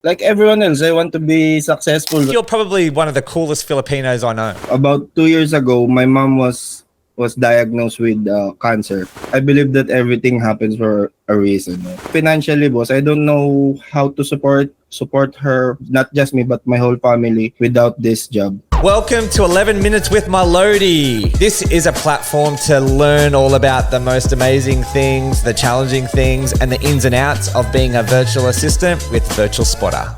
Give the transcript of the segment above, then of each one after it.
Like everyone else, I want to be successful. You're probably one of the coolest Filipinos I know. About 2 years ago, my mom was diagnosed with cancer. I believe that everything happens for a reason. No? Financially, boss, I don't know how to support her, not just me but my whole family without this job. Welcome to 11 Minutes with My Lodi. This is a platform to learn all about the most amazing things, the challenging things, and the ins and outs of being a virtual assistant with Virtual Spotter.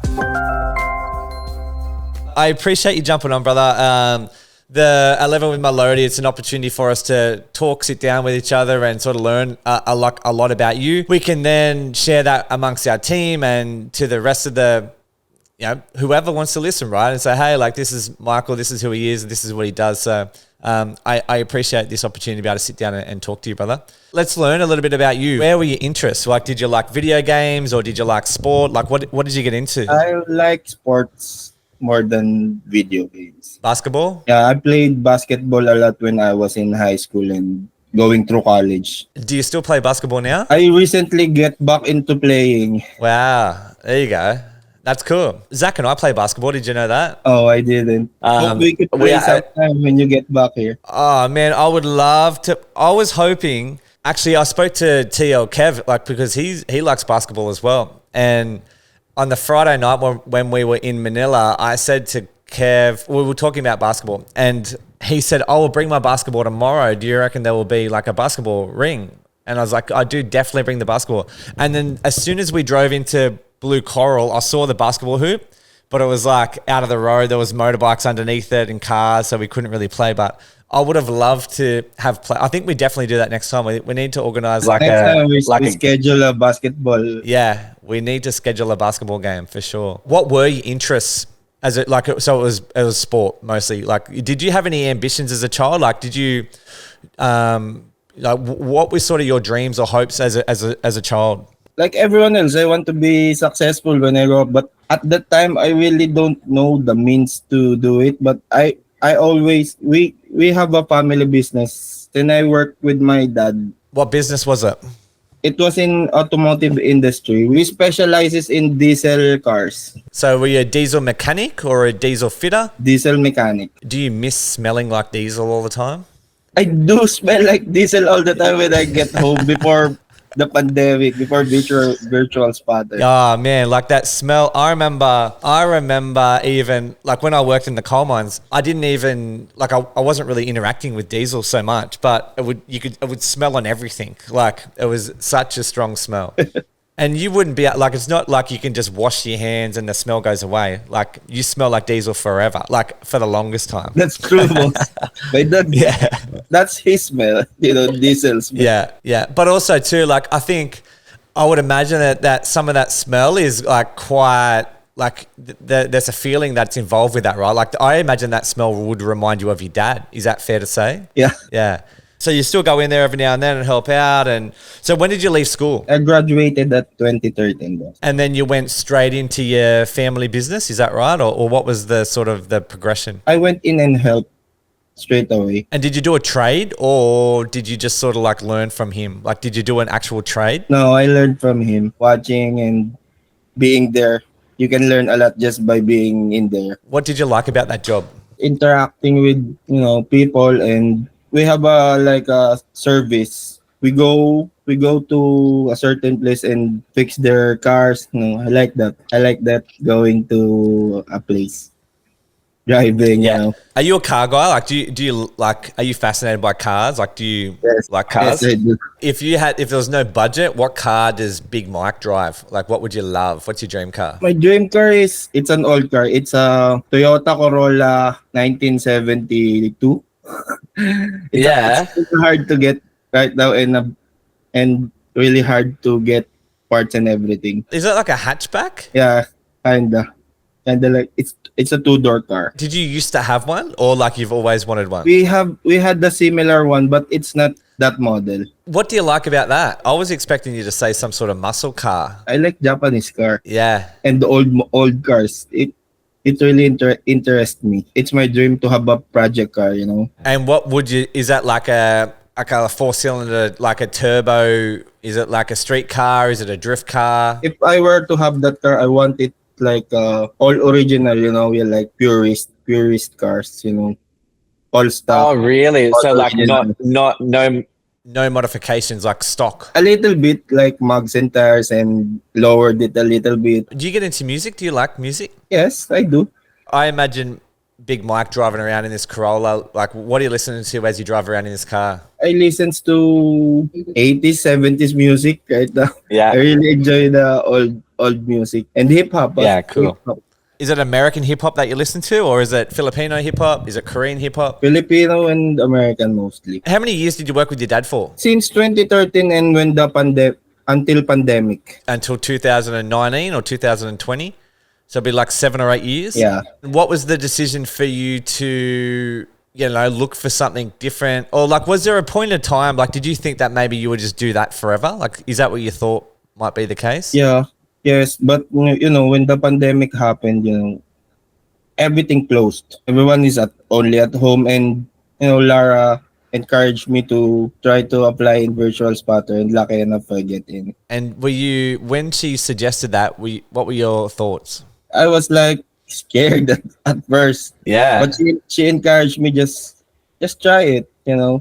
I appreciate you jumping on, brother. The 11 with My Lodi, it's an opportunity for us to talk, sit down with each other and sort of learn a lot about you. We can then share that amongst our team and to the rest of the whoever wants to listen, right? And say, hey, like, this is Michael, this is who he is, this is what he does. So I appreciate this opportunity to be able to sit down and talk to you, brother. Let's learn a little bit about you. Where were your interests? Like, did you like video games or did you like sport? Like, what did you get into? I like sports more than video games. Basketball? Yeah, I played basketball a lot when I was in high school and going through college. Do you still play basketball now? I recently get back into playing. Wow, there you go. That's cool. Zach and I play basketball. Did you know that? Oh, I didn't. Hope we could play sometime when you get back here. Oh, man, I would love to. I was hoping, actually, I spoke to TL Kev, like, because he likes basketball as well. And on the Friday night when we were in Manila, I said to Kev, we were talking about basketball, and he said, I will bring my basketball tomorrow. Do you reckon there will be like a basketball ring? And I was like, I do definitely bring the basketball. And then as soon as we drove into Blue Coral, I saw the basketball hoop, but it was like out of the road. There was motorbikes underneath it and cars, so we couldn't really play. But I would have loved to have play. I think we definitely do that next time. We need to organize next time we schedule a basketball. Yeah, we need to schedule a basketball game for sure. What were your interests as it like? So it was sport mostly. Like, did you have any ambitions as a child? Like, did you like what were sort of your dreams or hopes as a child? Like everyone else, I want to be successful when I grow up. But at that time, I really don't know the means to do it. But I always we have a family business. Then I work with my dad. What business was it? It was in automotive industry. We specializes in diesel cars. So were you a diesel mechanic or a diesel fitter? Diesel mechanic. Do you miss smelling like diesel all the time? I do smell like diesel all the time when I get home before the pandemic, before virtual spotter. Oh man, like that smell. I remember even like when I worked in the coal mines, I didn't even like I wasn't really interacting with diesel so much, but it would smell on everything. Like it was such a strong smell. And you wouldn't be like, it's not like you can just wash your hands and the smell goes away. Like you smell like diesel forever, like for the longest time. That's true, boss. But that's his smell, diesel smell. Yeah. But also too, like I think I would imagine that some of that smell is like quite like there's a feeling that's involved with that, right? Like I imagine that smell would remind you of your dad. Is that fair to say? Yeah. Yeah. So you still go in there every now and then and help out. And so when did you leave school? I graduated at 2013, boss. And then you went straight into your family business, is that right? Or what was the sort of the progression? I went in and helped straight away. And did you do a trade or did you just sort of like learn from him? Like, did you do an actual trade? No, I learned from him, watching and being there. You can learn a lot just by being in there. What did you like about that job? Interacting with, people, and we have a service. We go to a certain place and fix their cars. I like that. I like that, going to a place, driving. Are you a car guy? Like, do you like? Are you fascinated by cars? Like, do you like cars? Yes, I do. If there was no budget, what car does Big Mike drive? Like, what would you love? What's your dream car? My dream car it's an old car. It's a Toyota Corolla 1972. It's hard to get right now and really hard to get parts and everything. Is it like a hatchback? Yeah, kinda like it's a two-door car. Did you used to have one, or like you've always wanted one? We had the similar one, but it's not that model. What do you like about that? I was expecting you to say some sort of muscle car. I like Japanese car. Yeah, and the old cars. It really interests me. It's my dream to have a project car, And what would you? Is that like a 4-cylinder, like a turbo? Is it like a street car? Is it a drift car? If I were to have that car, I want it like all original, we like purist cars, all Oh, stock, really? all So like original. no. No modifications like stock. A little bit like mugs and tires and lowered it a little bit. Do you get into music? Do you like music? Yes, I do. I imagine Big Mike driving around in this Corolla. Like, what are you listening to as you drive around in this car? I listens to 80s, 70s music right now. I Yeah. really enjoy the old music and hip hop. Yeah, cool. Is it American hip hop that you listen to, or is it Filipino hip hop? Is it Korean hip hop? Filipino and American mostly. How many years did you work with your dad for? Since 2013 and when the until pandemic. Until 2019 or 2020? So it'd be like 7 or 8 years? Yeah. What was the decision for you to, look for something different? Or like, was there a point in time, like, did you think that maybe you would just do that forever? Like, is that what you thought might be the case? Yeah. Yes, but when the pandemic happened, everything closed. Everyone is only at home, and Lara encouraged me to try to apply in virtual spotter, and lucky enough I get in. And when she suggested that, what were your thoughts? I was like scared at first, Yeah. but she encouraged me just try it,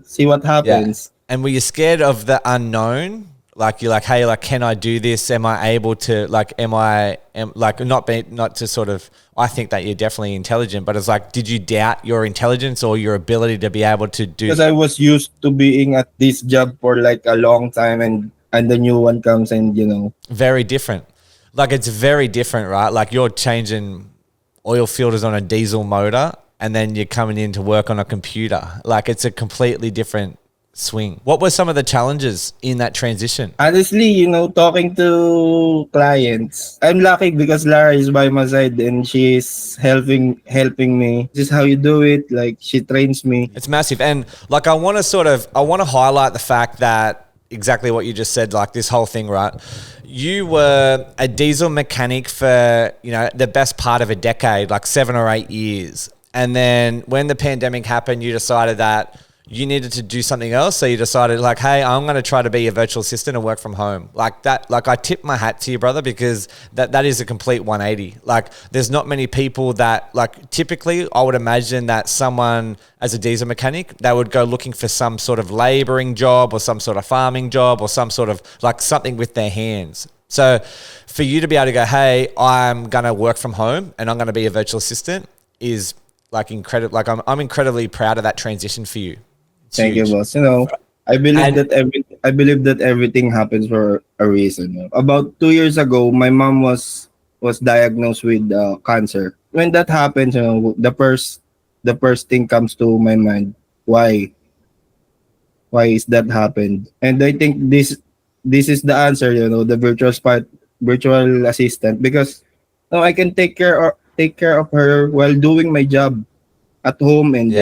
see what happens. And were you scared of the unknown? Like you're like, hey, like, can I do this? Am I able to, like, not to sort of, I think that you're definitely intelligent, but it's like, did you doubt your intelligence or your ability to be able to do? Because I was used to being at this job for like a long time, and the new one comes, and Very different. Like, it's very different, right? Like, you're changing oil filters on a diesel motor and then you're coming in to work on a computer. Like, it's a completely different swing. What were some of the challenges in that transition? honestly, talking to clients, I'm lucky because Lara is by my side and she's helping me. This is how you do it. Like, she trains me. It's massive. And like, I want to highlight the fact that exactly what you just said, like this whole thing, right? You were a diesel mechanic for, the best part of a decade, like 7 or 8 years. And then when the pandemic happened, you decided that you needed to do something else. So you decided like, hey, I'm going to try to be a virtual assistant and work from home. Like that, like I tip my hat to you, brother, because that is a complete 180. Like, there's not many people that, like, typically I would imagine that someone as a diesel mechanic, they would go looking for some sort of laboring job or some sort of farming job or some sort of like something with their hands. So for you to be able to go, hey, I'm going to work from home and I'm going to be a virtual assistant is like incredible. Like, I'm incredibly proud of that transition for you. Thank you, boss. I believe that everything happens for a reason. About 2 years ago, my mom was diagnosed with cancer. When that happens, the first thing comes to my mind: why? Why is that happened? And I think this is the answer. The virtual assistant, because I can take care of her while doing my job at home, and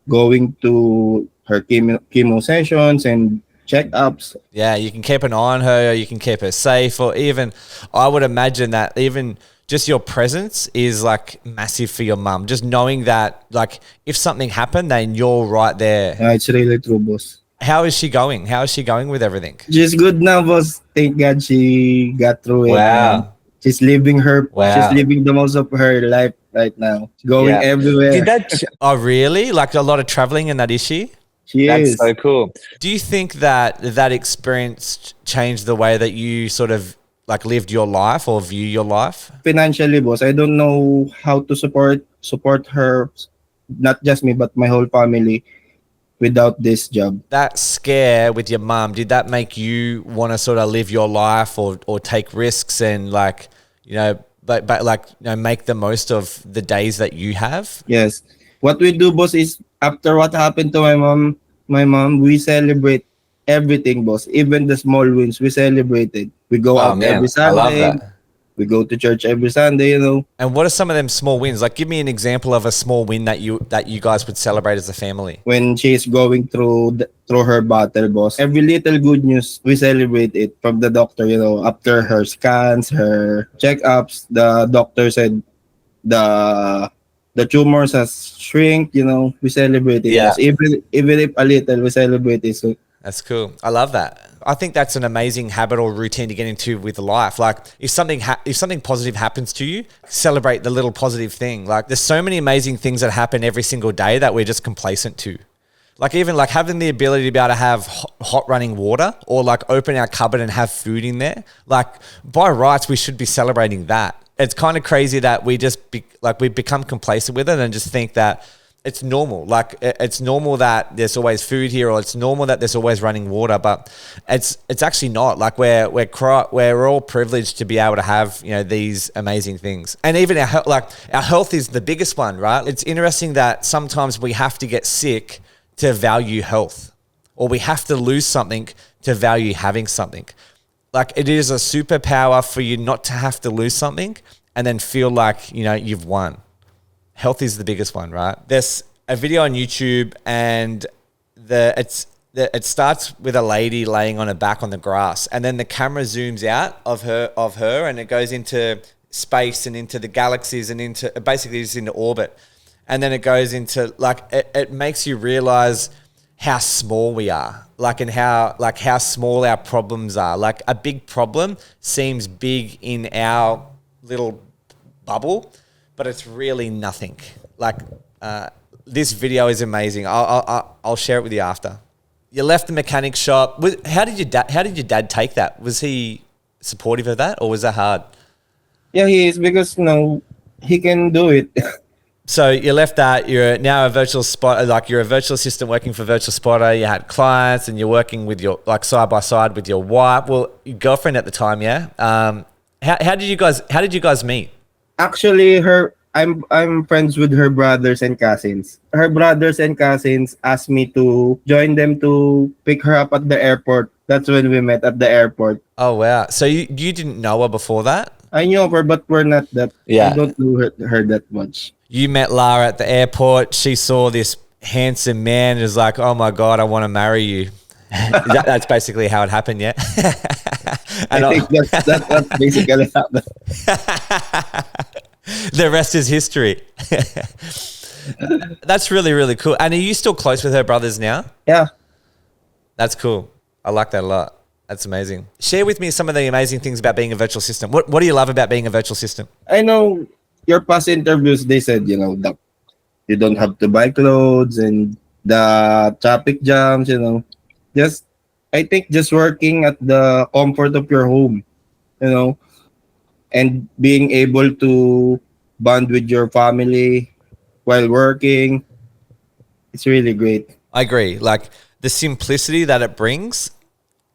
going to her chemo sessions and checkups. Yeah, you can keep an eye on her, or you can keep her safe, or even I would imagine that even just your presence is like massive for your mum. Just knowing that, like, if something happened, then you're right there. It's really true, boss. How is she going? How is she going with everything? She's good now, boss. Thank God she got through it. Wow. She's living Wow. She's living the most of her life right now. She's going everywhere. Did that? Oh, really? Like a lot of traveling and that, is she? She That's is. so cool. Do you think that experience changed the way that you sort of like lived your life or view your life? Financially, boss, I don't know how to support her, not just me but my whole family, without this job. That scare with your mum, did that make you want to sort of live your life or take risks and like, but like, make the most of the days that you have? Yes. What we do, boss, is after what happened to my mom, we celebrate everything, boss. Even the small wins, we celebrate it. We go out every I love Sunday. that. We go to church every Sunday, And what are some of them small wins? Like, give me an example of a small win that you guys would celebrate as a family. When she's going through her battle, boss. Every little good news, we celebrate it from the doctor, after her scans, her checkups, the doctor said the tumors has shrink, we celebrate it. Yeah. Yes. Even if a little, we celebrate it. So That's cool. I love that. I think that's an amazing habit or routine to get into with life. Like if something positive happens to you, celebrate the little positive thing. Like there's so many amazing things that happen every single day that we're just complacent to. Like even like having the ability to be able to have hot running water or like open our cupboard and have food in there. Like by rights, we should be celebrating that. It's kind of crazy that we just we become complacent with it and just think that it's normal. Like it's normal that there's always food here, or it's normal that there's always running water, but it's actually not. Like we're all privileged to be able to have, you know, these amazing things. And even our health is the biggest one, right? It's interesting that sometimes we have to get sick to value health, or we have to lose something to value having something. Like it is a superpower for you not to have to lose something and then feel like, you know, you've won. Health is the biggest one, right? There's a video on YouTube and it starts with a lady laying on her back on the grass, and then the camera zooms out of her and it goes into space and into the galaxies and into basically just into orbit. And then it goes into it makes you realize how small we are, and how small our problems are. Like a big problem seems big in our little bubble, but it's really nothing. This video is amazing. I'll share it with you after. You left the mechanic shop. How did your dad take that? Was he supportive of that, or was that hard? Yeah, he is, because he can do it. So you left that. You're now a virtual spotter. Like you're a virtual assistant working for Virtual Spotter. You had clients, and you're working with your side by side with your wife. Well, your girlfriend at the time, yeah. How did you guys meet? Actually, I'm friends with her brothers and cousins. Her brothers and cousins asked me to join them to pick her up at the airport. That's when we met at the airport. Oh wow! So you didn't know her before that? I knew her, but we're not that. Yeah. I don't know her that much. You met Lara at the airport. She saw this handsome man and was like, "Oh my God, I want to marry you." That's basically how it happened, yeah. I think that's basically happened. The rest is history. That's really, really cool. And are you still close with her brothers now? Yeah. That's cool. I like that a lot. That's amazing. Share with me some of the amazing things about being a virtual assistant. What do you love about being a virtual assistant? I know your past interviews, they said, that you don't have to buy clothes and the traffic jams, I think just working at the comfort of your home, and being able to bond with your family while working, it's really great. I agree. Like the simplicity that it brings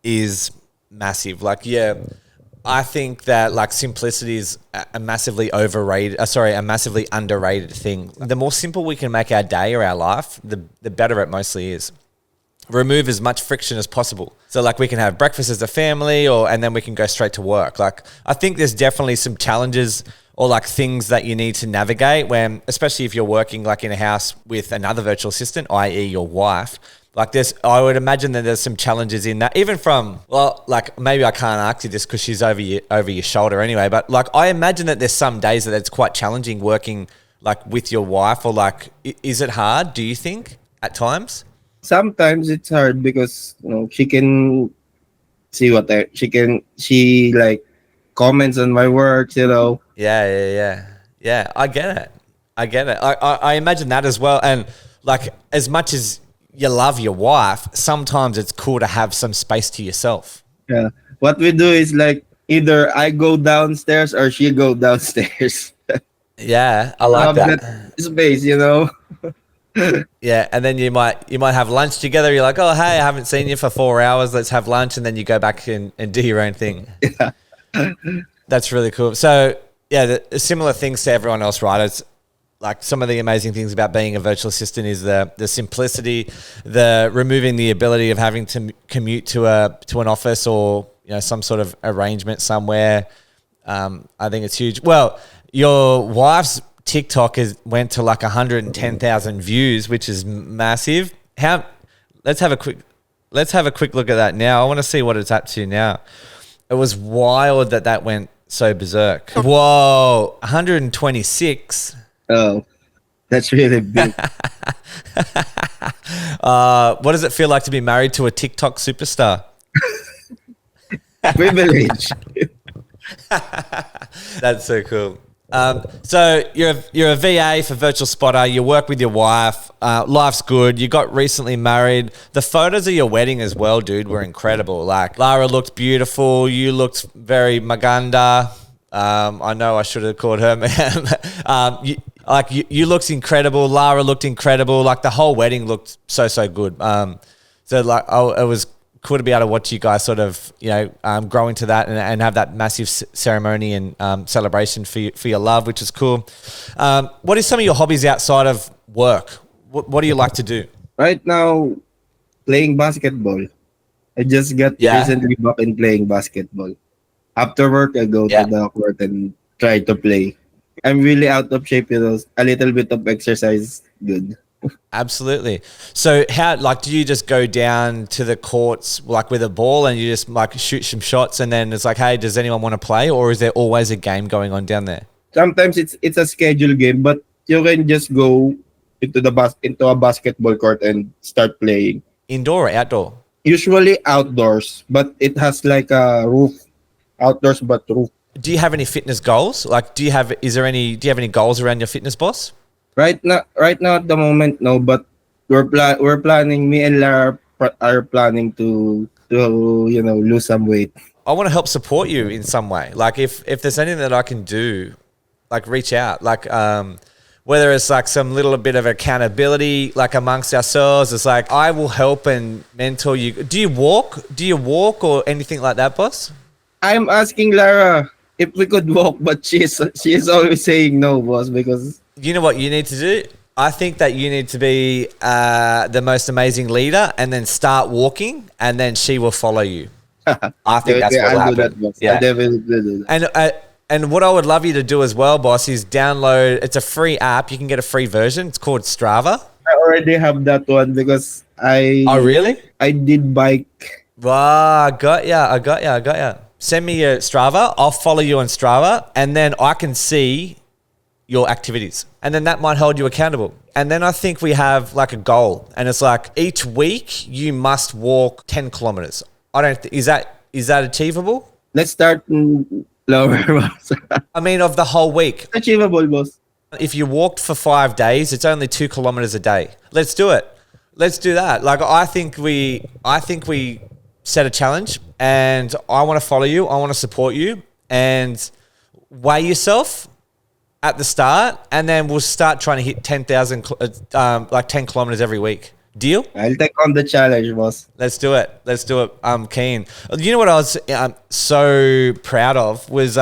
is massive. I think that simplicity is a massively underrated thing. The more simple we can make our day or our life, the better it mostly is. Remove as much friction as possible. So we can have breakfast as a family and then we can go straight to work. I think there's definitely some challenges or things that you need to navigate when, especially if you're working in a house with another virtual assistant, i.e. your wife. I would imagine that there's some challenges in that, even from, maybe I can't ask you this because she's over your shoulder anyway, but I imagine that there's some days that it's quite challenging working with your wife, or is it hard, do you think, at times? Sometimes it's hard because, she can see she comments on my work, Yeah. I get it. I imagine that as well. And as much as you love your wife, sometimes it's cool to have some space to yourself. Yeah. What we do is either I go downstairs or she go downstairs. Yeah, I like that space, Yeah, and then you might have lunch together. You're like, oh, hey, I haven't seen you for 4 hours. Let's have lunch, and then you go back and do your own thing. Yeah. That's really cool. So yeah, the similar things to everyone else, right? It's some of the amazing things about being a virtual assistant is the simplicity, the removing the ability of having to commute to an office or some sort of arrangement somewhere. I think it's huge. Well, your wife's TikTok went to 110,000 views, which is massive. Let's have a quick look at that now. I want to see what it's up to now. It was wild that went so berserk. Whoa, 126. Oh, that's really big. What does it feel like to be married to a TikTok superstar? Privilege. That's so cool. So you're a VA for Virtual Spotter. You work with your wife. Life's good. You got recently married. The photos of your wedding as well, dude, were incredible. Like Lara looked beautiful. You looked very maganda. I know I should have called her man. You looked incredible. Lara looked incredible. Like the whole wedding looked so good. It was cool to be able to watch you guys sort of, grow into that and have that massive ceremony and celebration for your love, which is cool. What are some of your hobbies outside of work? What do you like to do? Right now, playing basketball. I just got recently back in playing basketball. After work, I go to the court and try to play. I'm really out of shape, a little bit of exercise, good. Absolutely. So how, do you just go down to the courts with a ball and you just shoot some shots and then it's like, hey, does anyone want to play, or is there always a game going on down there? Sometimes it's a scheduled game, but you can just go into a basketball court and start playing. Indoor or outdoor? Usually outdoors, but it has like a roof. Outdoors but roof. Do you have any fitness goals? Do you have any goals around your fitness, boss? Right now at the moment, no. But we're planning. Me and Lara are planning to lose some weight. I want to help support you in some way. If there's anything that I can do, reach out. Whether it's some little bit of accountability, amongst ourselves, it's I will help and mentor you. Do you walk or anything like that, boss? I'm asking Lara if we could walk, but she is always saying no, boss, because... You know what you need to do? I think that you need to be the most amazing leader and then start walking, and then she will follow you. I think that's what will happen. I'll definitely do that. And what I would love you to do as well, boss, is download. It's a free app. You can get a free version. It's called Strava. I already have that one because Oh, really? I did bike. Wow, I got ya. Send me your Strava. I'll follow you on Strava, and then I can see your activities, and then that might hold you accountable. And then I think we have a goal, and it's each week you must walk 10 kilometers. Is that achievable? Let's start lower, boss. I mean, of the whole week. Achievable, boss. If you walked for 5 days, it's only 2 kilometers a day. Let's do it. Let's do that. I think we set a challenge, and I want to follow you. I want to support you, and weigh yourself at the start, and then we'll start trying to hit 10,000, 10 kilometers every week. Deal? I'll take on the challenge, boss. Let's do it. I'm keen. You know what I was so proud of was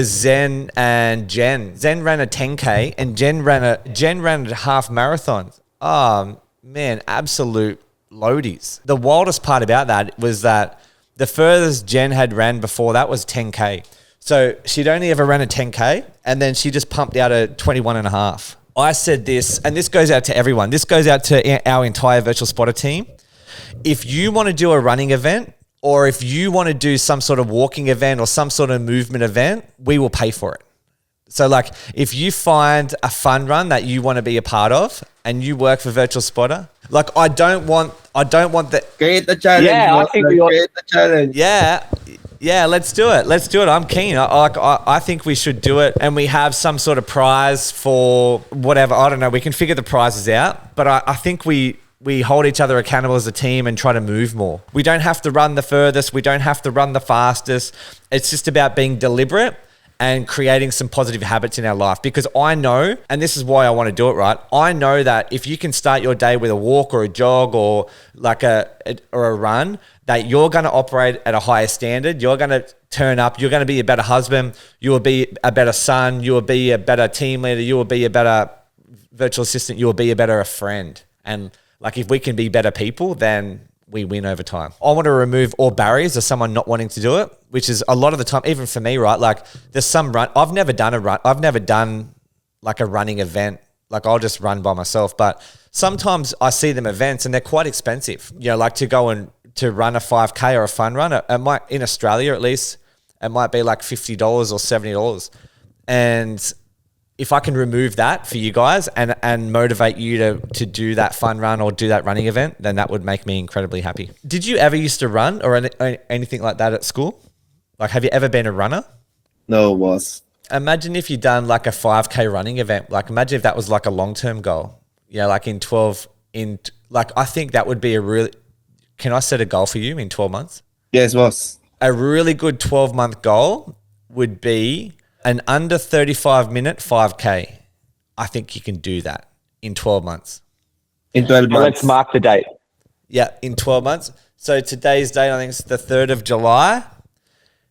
Zen and Jen. Zen ran a 10K and Jen ran a half marathon. Oh man, absolute loadies. The wildest part about that was that the furthest Jen had ran before that was 10K. So she'd only ever ran a 10K, and then she just pumped out a 21 and a half. I said this, and this goes out to everyone. This goes out to our entire Virtual Spotter team. If you want to do a running event, or if you want to do some sort of walking event or some sort of movement event, we will pay for it. So if you find a fun run that you want to be a part of and you work for Virtual Spotter, I don't want the... Create a challenge. Yeah, I think create a challenge. Yeah, let's do it. I'm keen. I think we should do it, and we have some sort of prize for whatever. I don't know. We can figure the prizes out, but I think we hold each other accountable as a team and try to move more. We don't have to run the furthest. We don't have to run the fastest. It's just about being deliberate and creating some positive habits in our life, because I know, and this is why I want to do it, right? I know that if you can start your day with a walk or a jog or a run, that you're going to operate at a higher standard. You're going to turn up. You're going to be a better husband. You will be a better son. You will be a better team leader. You will be a better virtual assistant. You will be a better friend. And if we can be better people, then we win over time. I want to remove all barriers of someone not wanting to do it, which is a lot of the time, even for me, right? There's some run. I've never done a run. I've never done a running event. I'll just run by myself. But sometimes I see them events and they're quite expensive. To go and to run a 5K or a fun run. It might, in Australia at least, it might be $50 or $70. And if I can remove that for you guys and motivate you to do that fun run or do that running event, then that would make me incredibly happy. Did you ever used to run or anything like that at school? Like, have you ever been a runner? No, boss. Imagine if you'd done like a 5K running event. Like, imagine if that was like a long-term goal. Like I think that would be can I set a goal for you in 12 months? Yes, boss. A really good 12-month goal would be an under 35-minute 5K. I think you can do that in 12 months. In 12 And months. let's mark the date. Yeah, in 12 months. So today's date, I think it's the 3rd of July.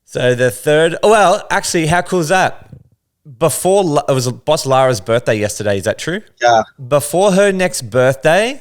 So the 3rd, well, actually, how cool is that? It was Boss Lara's birthday yesterday. Is that true? Yeah. Before her next birthday,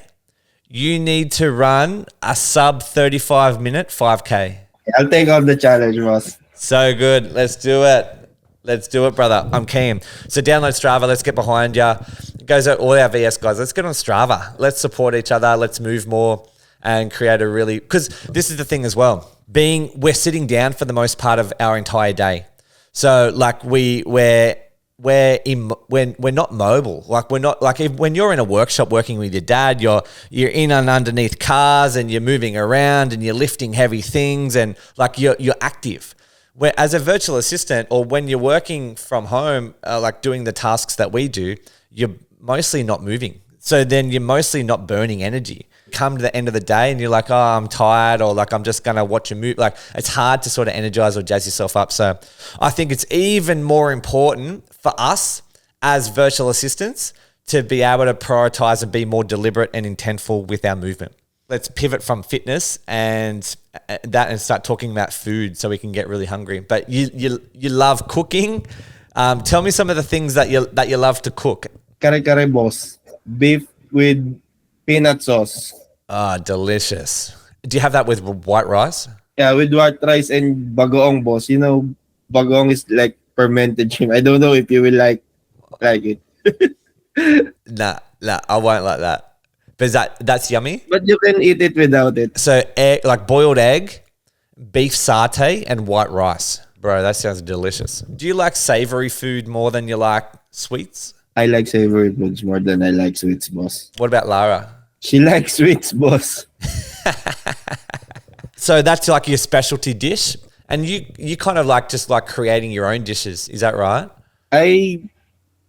you need to run a sub 35-minute 5K. I'll take on the challenge, boss. So good. Let's do it. Let's do it, brother. I'm keen. So download Strava. Let's get behind you. It goes out all our VS guys. Let's get on Strava. Let's support each other. Let's move more and create because this is the thing as well. We're sitting down for the most part of our entire day. So like we're not mobile. Like we're not like when you're in a workshop working with your dad, you're in and underneath cars and you're moving around and you're lifting heavy things and like you're active. Where as a virtual assistant or when you're working from home, like doing the tasks that we do, you're mostly not moving. So then you're mostly not burning energy. Come to the end of the day and you're like, oh, I'm tired, or like I'm just gonna watch a movie. Like it's hard to sort of energize or jazz yourself up. So I think it's even more important for us as virtual assistants to be able to prioritize and be more deliberate and intentful with our movement. Let's pivot from fitness and start talking about food so we can get really hungry. But you love cooking. Tell me some of the things that you love to cook. Kare-kare, boss. Beef with peanut sauce. Ah, delicious. Do you have that with white rice? Yeah, with white rice and bagoong, boss. You know, bagoong is like fermented shrimp. I don't know if you will like it. Nah, I won't like that. But that's yummy. But you can eat it without it. So like boiled egg, beef satay, and white rice. Bro, that sounds delicious. Do you like savory food more than you like sweets? I like savory foods more than I like sweets, boss. What about Lara? She likes sweets, boss. So that's like your specialty dish, and you kind of like just like creating your own dishes. Is that right? I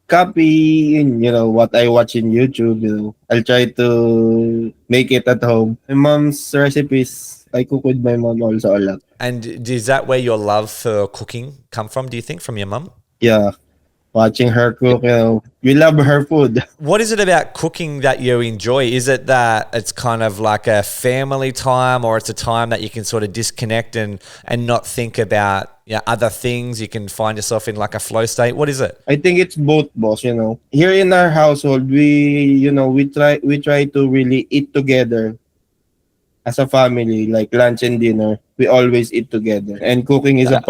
copy, what I watch in YouTube. I'll try to make it at home. My mom's recipes, I cook with my mom also a lot. And is that where your love for cooking come from, do you think, from your mum? Yeah. Watching her cook, we love her food. What is it about cooking that you enjoy? Is it that it's kind of like a family time, or it's a time that you can sort of disconnect and not think about other things? You can find yourself in like a flow state. What is it? I think it's both, boss. Here in our household, we try to really eat together as a family, like lunch and dinner. We always eat together, and cooking is a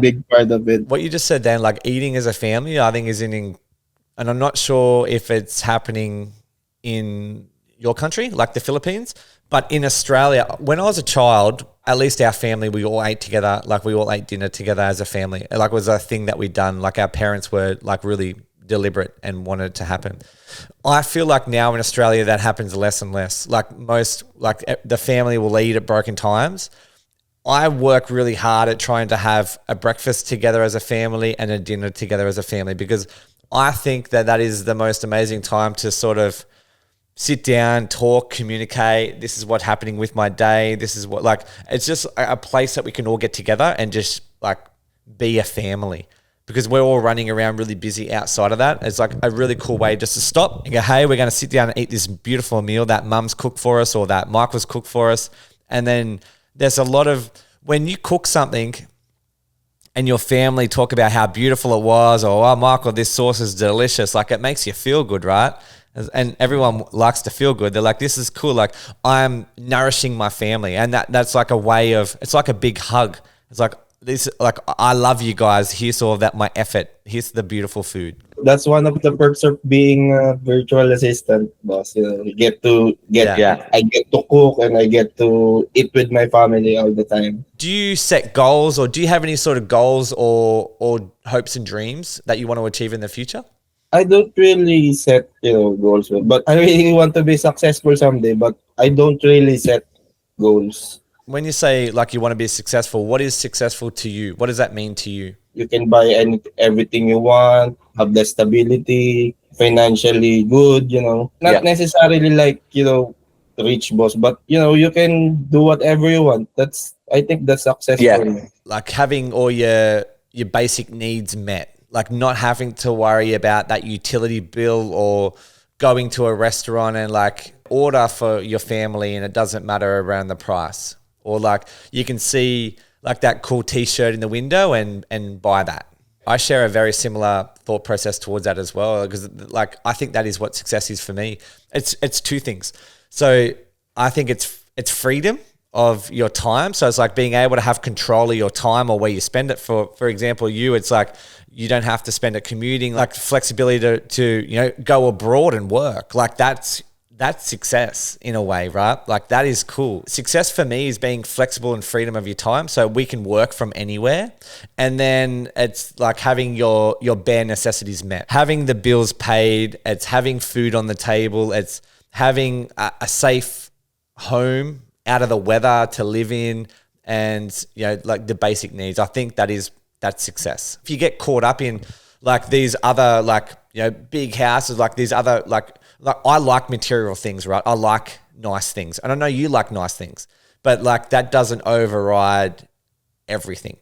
big part of it. What you just said, Dan, like eating as a family, I think and I'm not sure if it's happening in your country, like the Philippines, but in Australia, when I was a child, at least our family, we all ate together. Like we all ate dinner together as a family. Like it was a thing that we'd done. Like our parents were like really deliberate and wanted it to happen. I feel like now in Australia that happens less and less. Like the family will eat at broken times. I work really hard at trying to have a breakfast together as a family and a dinner together as a family, because I think that is the most amazing time to sort of sit down, talk, communicate. This is what's happening with my day. This is what, like, it's just a place that we can all get together and just like be a family, because we're all running around really busy outside of that. It's like a really cool way just to stop and go, hey, we're going to sit down and eat this beautiful meal that mum's cooked for us or that Michael's cooked for us. And then there's a lot of, when you cook something and your family talk about how beautiful it was, or, oh, Michael, this sauce is delicious, like it makes you feel good, right? And everyone likes to feel good. They're like, this is cool. Like I'm nourishing my family. And that's like a way of, it's like a big hug. It's like, this, like, I love you guys. Here's all of that, my effort. Here's the beautiful food. That's one of the perks of being a virtual assistant, boss. You get to I get to cook and I get to eat with my family all the time. Do you set goals, or do you have any sort of goals or hopes and dreams that you want to achieve in the future? I don't really set, goals, but I really want to be successful someday, but I don't really set goals. When you say like you want to be successful, what is successful to you? What does that mean to you? You can buy everything you want, have the stability, financially good, Not Yeah. necessarily like, rich boss, but you can do whatever you want. I think that's success for me. Like having all your basic needs met, like not having to worry about that utility bill or going to a restaurant and like order for your family and it doesn't matter around the price, or like you can see like that cool t-shirt in the window and buy that. I share a very similar thought process towards that as well, because like I think that is what success is for me. It's two things. So I think it's freedom of your time. So it's like being able to have control of your time or where you spend it. For example, it's like you don't have to spend it commuting, like flexibility to go abroad and work. Like that's success in a way, right? Like that is cool. Success for me is being flexible and freedom of your time so we can work from anywhere. And then it's like having your bare necessities met, having the bills paid, it's having food on the table, it's having a safe home out of the weather to live in, and like the basic needs. I think that's success. If you get caught up in like these other like big houses, like these other like I like material things, right? I like nice things, and I know you like nice things, but like that doesn't override everything.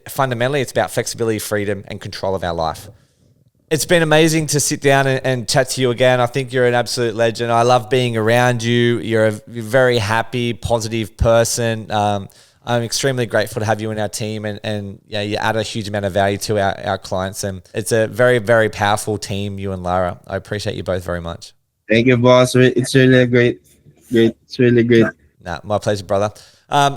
Fundamentally, it's about flexibility, freedom, and control of our life. It's been amazing to sit down and chat to you again. I think you're an absolute legend. I love being around you. You're a very happy, positive person. I'm extremely grateful to have you in our team, and you add a huge amount of value to our clients. And it's a very, very powerful team, you and Lara. I appreciate you both very much. Thank you, boss. It's really a great. It's really great. Nah, my pleasure, brother.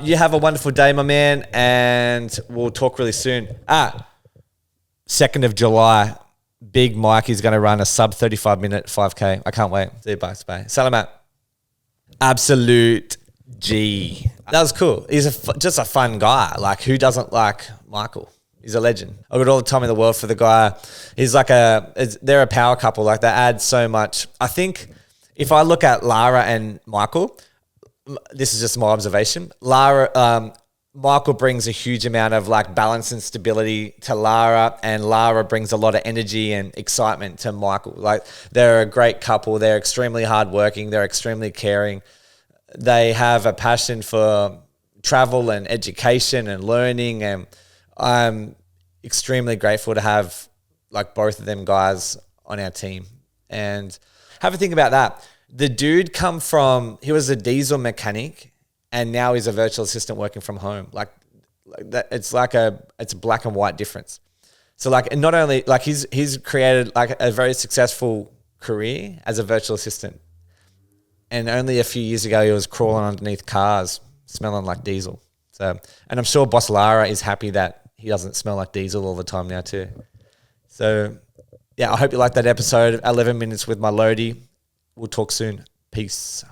You have a wonderful day, my man, and we'll talk really soon. 2nd of July. Big Mike is going to run a sub 35-minute 5K. I can't wait. See you, bye. Salamat. Absolute G. That was cool. He's just a fun guy. Like, who doesn't like Michael? He's a legend. I've got all the time in the world for the guy. He's like they're a power couple. Like, they add so much. I think if I look at Lara and Michael, this is just my observation. Michael brings a huge amount of like balance and stability to Lara, and Lara brings a lot of energy and excitement to Michael. Like, they're a great couple. They're extremely hardworking. They're extremely caring. They have a passion for travel and education and learning, and I'm extremely grateful to have like both of them guys on our team. And have a think about that. The dude he was a diesel mechanic, and now he's a virtual assistant working from home. Like that, it's a black and white difference. So like, not only like he's created like a very successful career as a virtual assistant, and only a few years ago he was crawling underneath cars, smelling like diesel. So, and I'm sure Boss Lara is happy that he doesn't smell like diesel all the time now too. So yeah, I hope you liked that episode. 11 minutes with My Lodi. We'll talk soon. Peace.